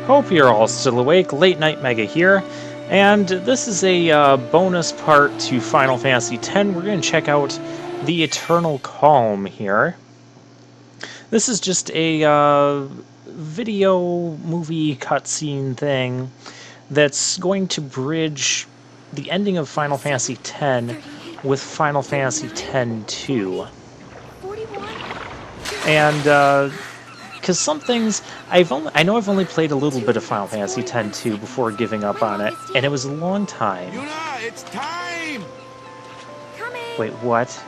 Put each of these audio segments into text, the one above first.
Hope you're all still awake. Late Night Mega here, and this is a bonus part to Final Fantasy X. We're going to check out the Eternal Calm here. This is just a video movie cutscene thing that's going to bridge the ending of Final Fantasy X with Final Fantasy X-2. And because some things I know I've only played a little bit of Final Fantasy X-2 before giving up on it, and it was a long time. Yuna, it's time! Wait, what?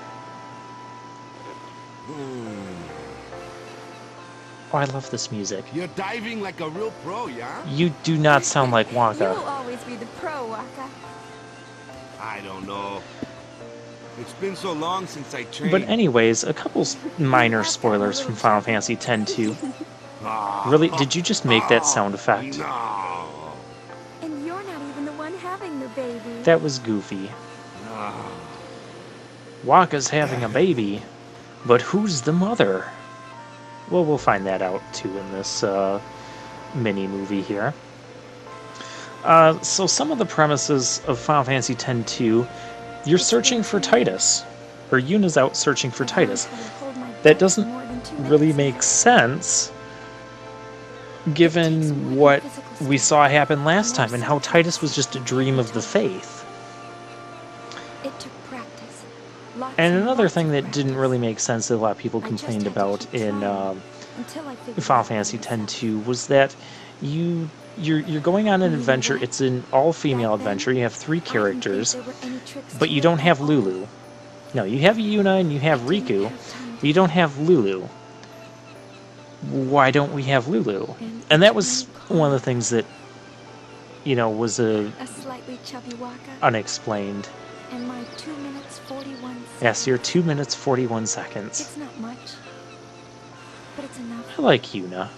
Oh, I love this music. You're diving like a real pro, yeah? You do not sound like Wakka. You'll always be the pro, Wakka. I don't know. It's been so long since I trained. But anyways, a couple minor spoilers from Final Fantasy X-2. Really? Did you just make that sound effect? No. And you're not even the one having the baby. That was goofy. No. Wakka's having a baby, but who's the mother? Well, we'll find that out too in this mini-movie here. So some of the premises of Final Fantasy X-2, you're searching for Tidus, or Yuna's out searching for Tidus. That doesn't really make sense, given what we saw happen last time, and how Tidus was just a dream of the Faith. It took practice. And another thing that didn't really make sense that a lot of people complained about in Final Fantasy X-2 was that you're going on an adventure. It's an all-female adventure. You have 3 characters, but you don't have Lulu. No, you have Yuna and you have Riku, but you don't have Lulu. Why don't we have Lulu? And that was one of the things that, you know, was a slightly chubby Wakka. Unexplained. And my 2 minutes 41 seconds. Yes, you're 2 minutes 41 seconds. It's not much, but it's enough. I like Yuna.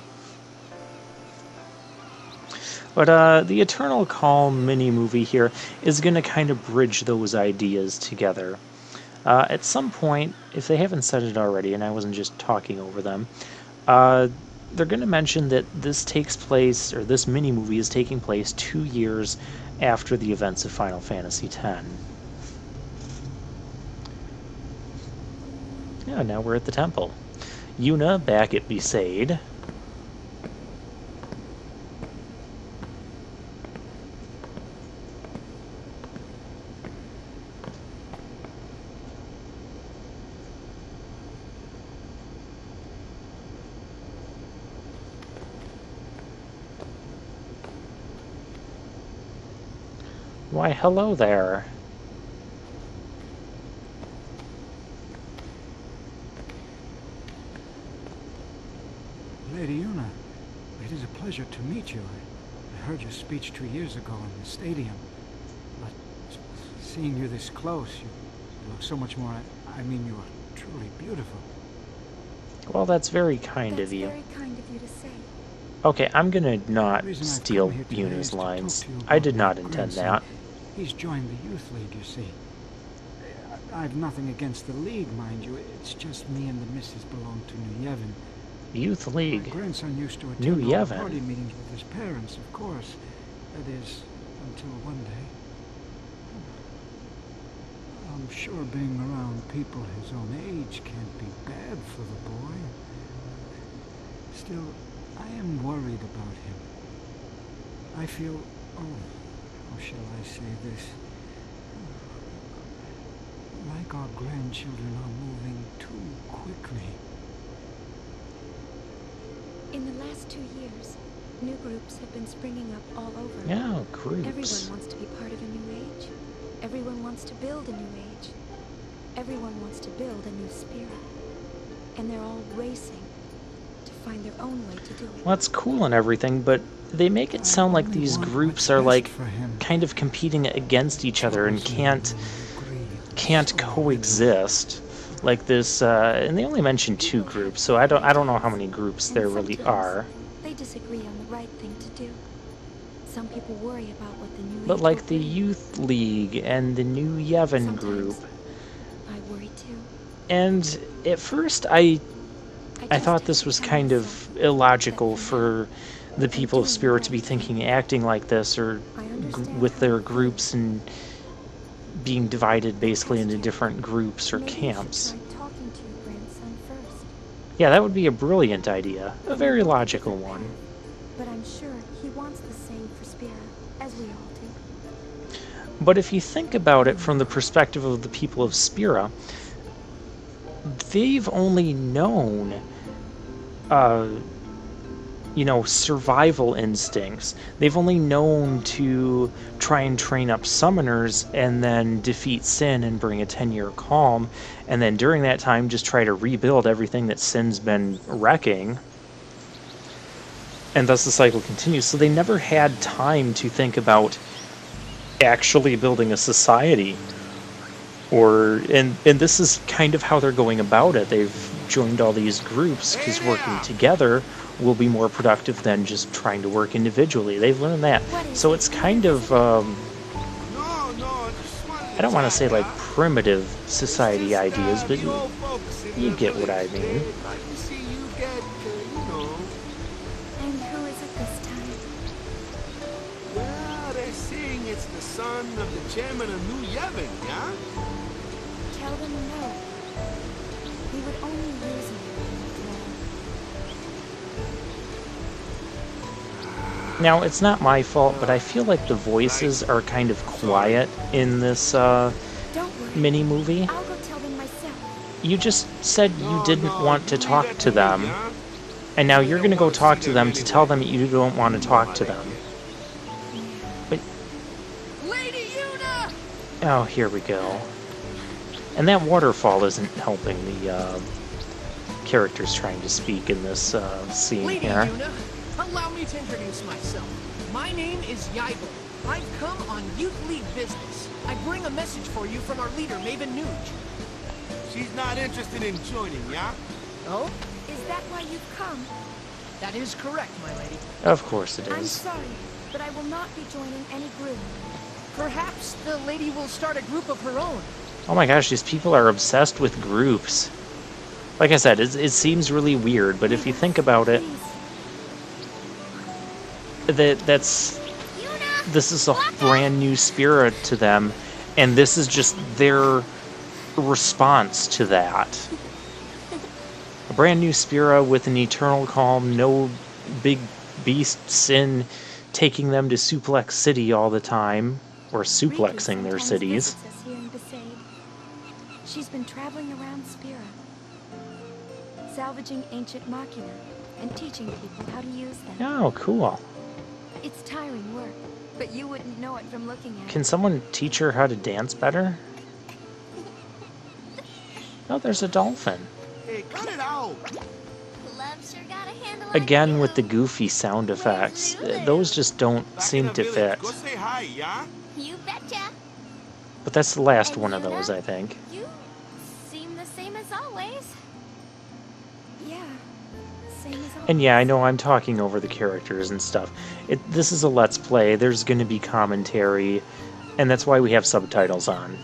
But the Eternal Calm mini-movie here is going to kind of bridge those ideas together. At some point, if they haven't said it already, and I wasn't just talking over them, they're going to mention that this takes place, or this mini-movie is taking place 2 years after the events of Final Fantasy X. Yeah, now we're at the temple. Yuna back at Besaid. Why, hello there. Lady Yuna, it is a pleasure to meet you. I heard your speech 2 years ago in the stadium, but seeing you this close, you look so much more. I mean, you are truly beautiful. Well, that's very kind of you. Very kind of you to say. Okay, I'm gonna not steal Yuna's lines. I did not intend that. He's joined the Youth League, you see. I've nothing against the League, mind you. It's just me and the missus belong to New Yevon. Youth League. My grandson used to New attend all the Yevon. party meetings with his parents, of course. That is, until one day. I'm sure being around people his own age can't be bad for the boy. Still, I am worried about him. I feel, how shall I say this? Like our grandchildren are moving too quickly. In the last 2 years, new groups have been springing up all over. Yeah, groups. Everyone wants to be part of a new age. Everyone wants to build a new age. Everyone wants to build a new spirit. And they're all racing to find their own way to do it. Well, that's cool and everything, but they make it sound like these groups are like kind of competing against each other and can't coexist. Like this, and they only mentioned 2 groups, so I don't know how many groups there really are. They disagree on the right thing to do. Some people worry about what the new But age like will the bring. Youth League and the New Yevon Sometimes group. I worry too. And at first I just thought have this to was tell kind myself of illogical that for the people of Spirit to be thinking and acting like this, or I understand with how their you feel. groups and being divided basically into different groups or Maybe camps. you should try talking to your grandson first. Yeah, that would be a brilliant idea. A They very walk a logical different one. path, but I'm sure he wants the same for Spira, as we all do. But if you think about it from the perspective of the people of Spira, they've only known, uh, survival instincts. They've only known to try and train up summoners and then defeat Sin and bring a 10-year calm, and then during that time just try to rebuild everything that Sin's been wrecking. And thus the cycle continues. So they never had time to think about actually building a society. And this is kind of how they're going about it. They've joined all these groups because working together will be more productive than just trying to work individually. They've learned that. So it's kind of, No, I just wanted to I don't want to say chat, like yeah? primitive society Just, ideas, but the old folks in you the get what I village, mean. they'd like to see you get, And who is it this time? well, they're saying it's the son of the chairman of New Yevon, yeah? Tell them no. We would only lose him. Now, it's not my fault, but I feel like the voices are kind of quiet in this Don't worry. mini-movie. I'll go tell them myself. You just said you No, didn't no, want to you leave talk that to me, them, yeah? and now They you're don't going to go wanna talk see to them them to tell them anyway. you don't want to You know talk how to they them. get. But, Lady Yuna! oh, here we go. And that waterfall isn't helping the characters trying to speak in this scene Lady here. Yuna, allow me to introduce myself. My name is Yaigel. I've come on Youth League business. I bring a message for you from our leader, Maven Nuge. She's not interested in joining, yeah? Oh? Is that why you've come? That is correct, my lady. Of course it I'm is. sorry, but I will not be joining any group. Perhaps the lady will start a group of her own. Oh my gosh, these people are obsessed with groups. Like I said, it seems really weird, but if you think about it, Please. this is a brand new Spira to them, and this is just their response to that. A brand new Spira with an eternal calm, no big beast Sin taking them to Suplex City all the time, or suplexing their cities. Visits us here in Besaid. She's been traveling around Spira, salvaging ancient machina and teaching people how to use them. Oh, cool. It's tiring work, but you wouldn't know it from looking at Can it. someone teach her how to dance better? Oh, there's a dolphin. Hey, cut it out! Love sure got a handle on Again you. with the goofy sound effects. Those just don't Back in seem the to village, fit. Go say hi, yeah? You betcha. But that's the last And one of Yuna? those, I think. You seem the same as always. Yeah, same as always. And yeah, I know I'm talking over the characters and stuff. This is a Let's Play. There's going to be commentary, and that's why we have subtitles on.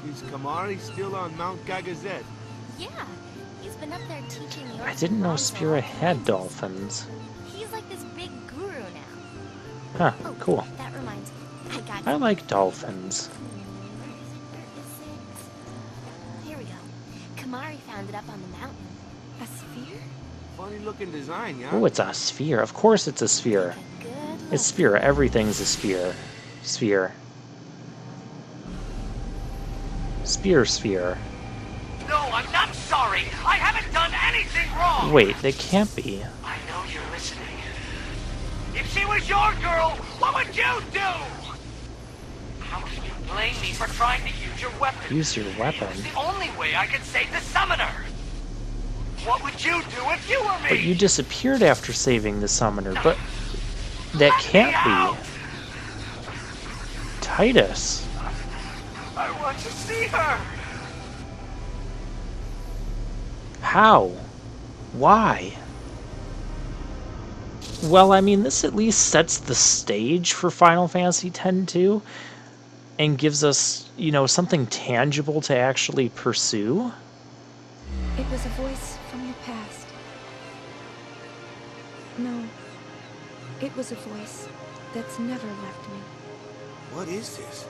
Is Kamari still on Mount Gagazet? Yeah, he's been up there teaching the I orcs didn't know Bronze for Spira all had kinds. dolphins. He's like this big guru now. Huh, Oh, cool. That reminds me. I got I you. like dolphins. Here we go. Kamari found it up on the mountain. A sphere? Funny looking design, yeah? Oh, it's a sphere. Of course it's a sphere. Take a good look. It's Sphere. Everything's a sphere. Sphere. Sphere. No, I'm not sorry. I haven't done anything wrong. Wait, they can't be. I know you're listening. If she was your girl, what would you do? How can you blame me for trying to use your weapon? Use your weapon. It's the only way I could save the summoner. What would you do if you were me? But you disappeared after saving the summoner, but that can't be. Titus. I want to see her. How? Why? Well, I mean, this at least sets the stage for Final Fantasy X-2 and gives us, something tangible to actually pursue. It was a voice from the past. No. It was a voice that's never left me. What is this?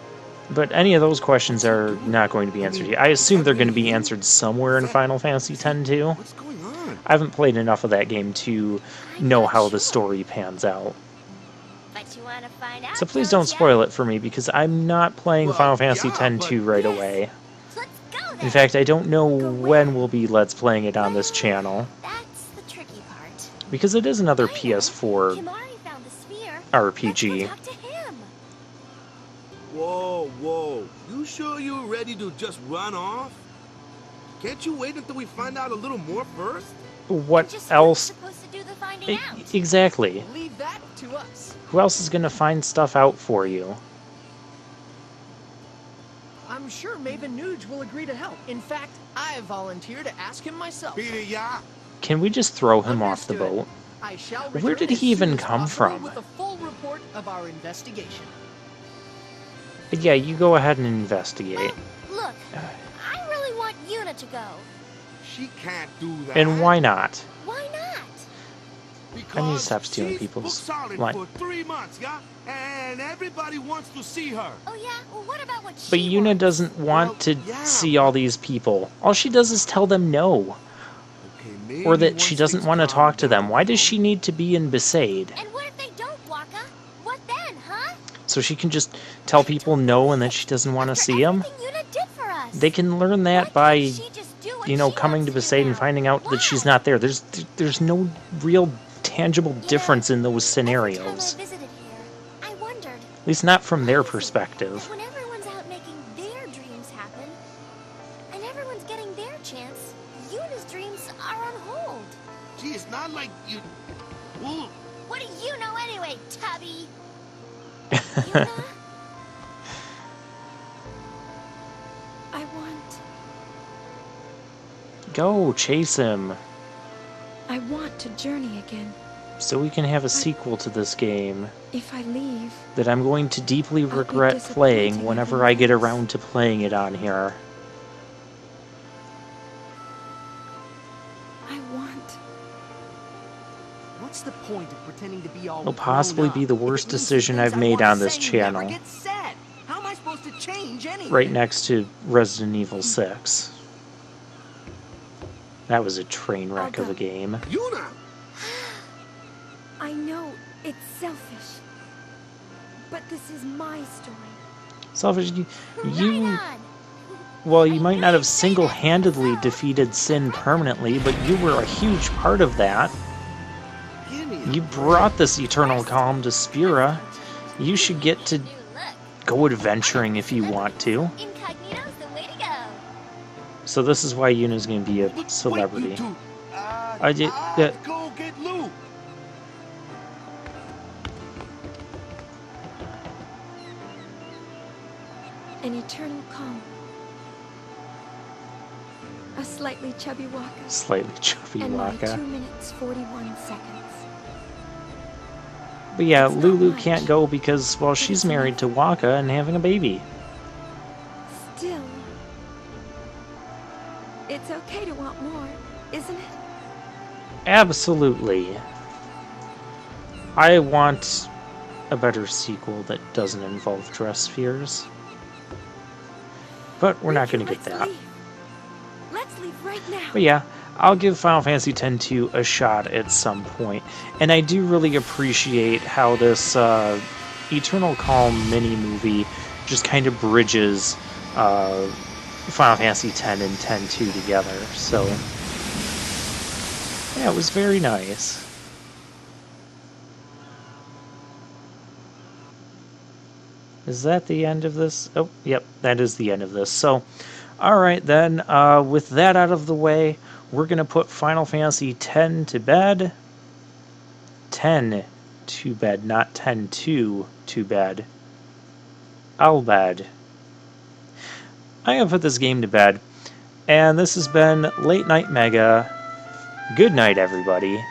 But any of those questions are not going to be answered here. I assume they're going to be answered somewhere in Final Fantasy X too. What's going on? I haven't played enough of that game to know how the story pans out. But you want to find out? So please don't spoil it for me, because I'm not playing Well, Final Fantasy yeah, X but 2 right Yes. away. Let's go then. In fact, I don't know when we'll be Let's Playing it on this channel, That's the tricky part. because it is another I know. PS4 Kimari found the sphere. RPG. Let's go talk to him. Whoa, whoa. You sure you're ready to just run off? Can't you wait until we find out a little more first? What Just who's else? supposed to do the finding out? Exactly. Leave that to us. Who else is going to find stuff out for you? I'm sure Maven Nuge will agree to help. In fact, I volunteer to ask him myself. Peter, yeah? Can we just throw him off the Understood. boat? I shall Where return did as he even soon as come possible from? with a full report of our investigation. Yeah, you go ahead and investigate. Look, I really want Yuna to go. She can't do that. And why not? Why not? Because I need to stop stealing she's people's booked solid line. for 3 months, yeah? And everybody wants to see her. Oh yeah? Well, what about what But she Yuna wants? doesn't want Well, to yeah, see all these people. All she does is tell them no. Okay, maybe Or that once she doesn't things want to calm talk to them. down, Why does though, she need to be in Besaid? And what if they don't, Waka? What then, huh? So she can just tell people no and that she doesn't want to After see them? everything Yuna did for us. They can learn that Why by, can't she just do what you know, she coming to wants do Besaid and now? finding out that she's Why? not there. There's no real tangible You know, difference in those Every time I scenarios. visited here, I wondered, At least not from their why is it perspective. that when everyone's out making their dreams happen, and everyone's getting their chance, Yuna's dreams are on hold. Gee, it's not like you... Well, What do you know anyway, Tubby? Yuna? I want... Go, chase him. I want to journey again. So we can have a sequel to this game If I leave, that I'm going to deeply be regret playing disappointing whenever I get everyone else. around to playing it on here. I want... What's the point of pretending to be all It'll possibly grown be the up if worst it means decision things I've I made wanna on this say never channel. get said? How am I supposed to change anything? Right next to Resident Evil 6. That was a train wreck of a game. Yuna! I know it's selfish. But this is my story. Selfish, Right you on. well, you might not have single-handedly defeated Sin permanently, but you were a huge part of that. Give me a You brought this eternal calm to Spira. You should get to New look. go adventuring if you want to. Incognito's the way to go. So this is why Yuna's going to be Wait, a you celebrity. two. I did- Go get Lou. An eternal calm. A slightly chubby Waka. Slightly chubby And my 2 Waka. minutes 41 seconds. But yeah, It's not Lulu much. can't go because, well, she's married to Waka and having a baby. Still, it's okay to want more, isn't it? Absolutely. I want a better sequel that doesn't involve dress spheres. But we're not going to get Let's that. leave. Let's leave right now. But yeah, I'll give Final Fantasy X-2 a shot at some point. And I do really appreciate how this Eternal Calm mini-movie just kind of bridges Final Fantasy X and X-2 together. So, yeah, it was very nice. Is that the end of this? Oh, yep, that is the end of this. So, alright then, with that out of the way, we're going to put Final Fantasy X to bed. 10 to bed, not 10-2 to bed. I'll bed. I'm going to put this game to bed. And this has been Late Night Mega. Good night, everybody.